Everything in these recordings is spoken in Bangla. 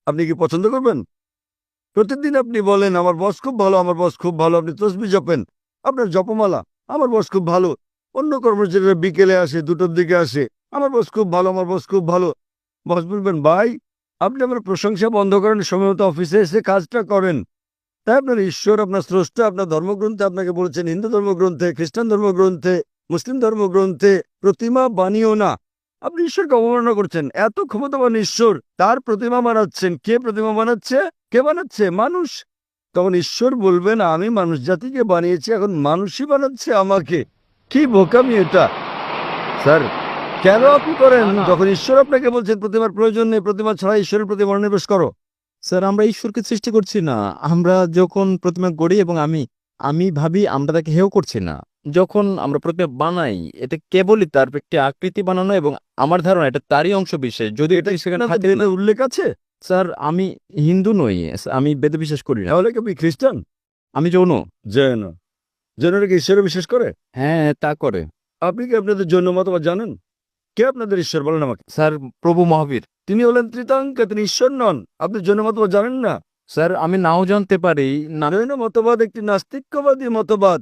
আপনি কি পছন্দ করবেন? প্রতিদিন আপনি বলেন আমার বস খুব ভালো, আমার বস খুব ভালো, আপনি তসবিহ জপেন, আপনার জপমালা, আমার বস খুব ভালো। অন্য কর্মচারীরা বিকেলে আসে, 2টোর দিকে আসে, আমার বস খুব ভালো, আমার বস খুব ভালো। বস বলবেন, ভাই আপনি আমার প্রশংসা বন্ধ করেন, সময় মতো অফিসে এসে কাজটা করেন। তাই আপনার ঈশ্বর, আপনার স্রষ্টা আপনার ধর্মগ্রন্থে আপনাকে বলেছেন, হিন্দু ধর্মগ্রন্থে, খ্রিস্টান ধর্মগ্রন্থে, মুসলিম ধর্মগ্রন্থে, প্রতিমা বানিও না। আপনি ঈশ্বরকে অবমাননা করছেন। এত ক্ষমতাবান ঈশ্বর, তার প্রতিমা বানাচ্ছেন। কে প্রতিমা বানাচ্ছে? কে বানাচ্ছে? মানুষ। তখন ঈশ্বর বলবেন, আমি মানুষ জাতিকে বানিয়েছি, এখন মানুষই বানাচ্ছে আমাকে। কি বোকামি এটা! স্যার, কেন আপনি করেন? না না যখন ঈশ্বর আপনাকে বলছেন প্রতিমার প্রয়োজন নেই, প্রতিমা ছাড়া ঈশ্বরের প্রতি মনোনিবেশ করো। স্যার, আমরা ঈশ্বরকে সৃষ্টি করছি না। আমরা যখন প্রতিমা গড়ি এবং আমি আমি ভাবি আমরা তাকে হেয় করছি না। যখন আমরা প্রতিমা বানাই, এটা কেবলই তার একটি আকৃতি বানানো এবং আমার ধারণা এটা তারই অংশ বিশেষ, যদি এটা সেখানে আপনাদের থাকে না। বেদে উল্লেখ আছে? স্যার, আমি হিন্দু নই, আমি বেদে বিশ্বাস করি না। তাহলে কি আপনি খ্রিস্টান? আমি যৌন। জৈন। জৈনরা কি ঈশ্বরে বিশ্বাস করে? হ্যাঁ, তা করে। আপনি কি আপনাদের জৈন মতবাদ জানেন? কে আপনাদের ঈশ্বর বলেন আমাকে? স্যার, প্রভু মহাবীর। তিনি হলেন ত্রিতাঙ্কা, তিনি ঈশ্বর নন। আপনি জৈন মতবাদ জানেন না? স্যার, আমি নাও জানতে পারি না। জৈন মতবাদ একটি নাস্তিক্যবাদী মতবাদ।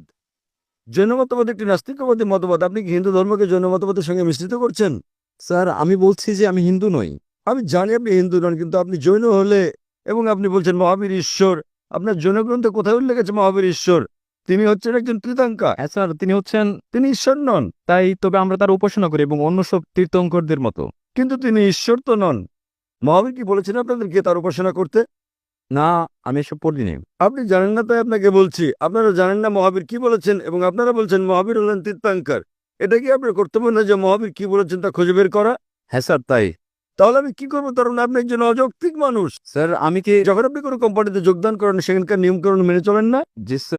জৈন মতবাদ একটি নাস্তিক্যবাদী মতবাদ। আপনি কি হিন্দু ধর্মকে জৈন মতবাদের সঙ্গে মিশ্রিত করছেন? স্যার, আমি বলছি যে আমি হিন্দু নই। আমি জানি আপনি হিন্দু নন, কিন্তু আপনি জৈন হলে এবং আপনি বলছেন মহাবীর ঈশ্বর, আপনার জৈন গ্রন্থে কোথায় উল্লেখ আছে মহাবীর ঈশ্বর? তিনি হচ্ছেন একজন ত্রিতাঙ্কা, হ্যাঁ স্যার, তিনি হচ্ছেন। তিনি ঈশ্বর নন। তাই তবে আমরা তার উপাসনা করি এবং অন্য সব তীর্থঙ্করদের মতো। কিন্তু তিনি ঈশ্বর তো নন। মহাবীর কি বলেছেন আপনাদেরকে তার উপাসনা করতে? না, আমি এসব পড়িনি। আপনি জানেন না, তাই আপনাকে বলছি। আপনারা জানেন না মহাবীর কি বলেছেন, এবং আপনারা বলছেন মহাবীর হলেন তীর্থাঙ্কর। এটা কি আপনার কর্তব্য না যে মহাবীর কি বলেছেন তা খুঁজে বের করা? হ্যাঁ স্যার, তাই। তাহলে আমি কি করবো? কারণ আপনি একজন অযৌক্তিক মানুষ। স্যার, আমি কি যখন আপনি কোনো কোম্পানিতে যোগদান করেন, সেখানকার নিয়মকানুন মেনে চলেন না। যে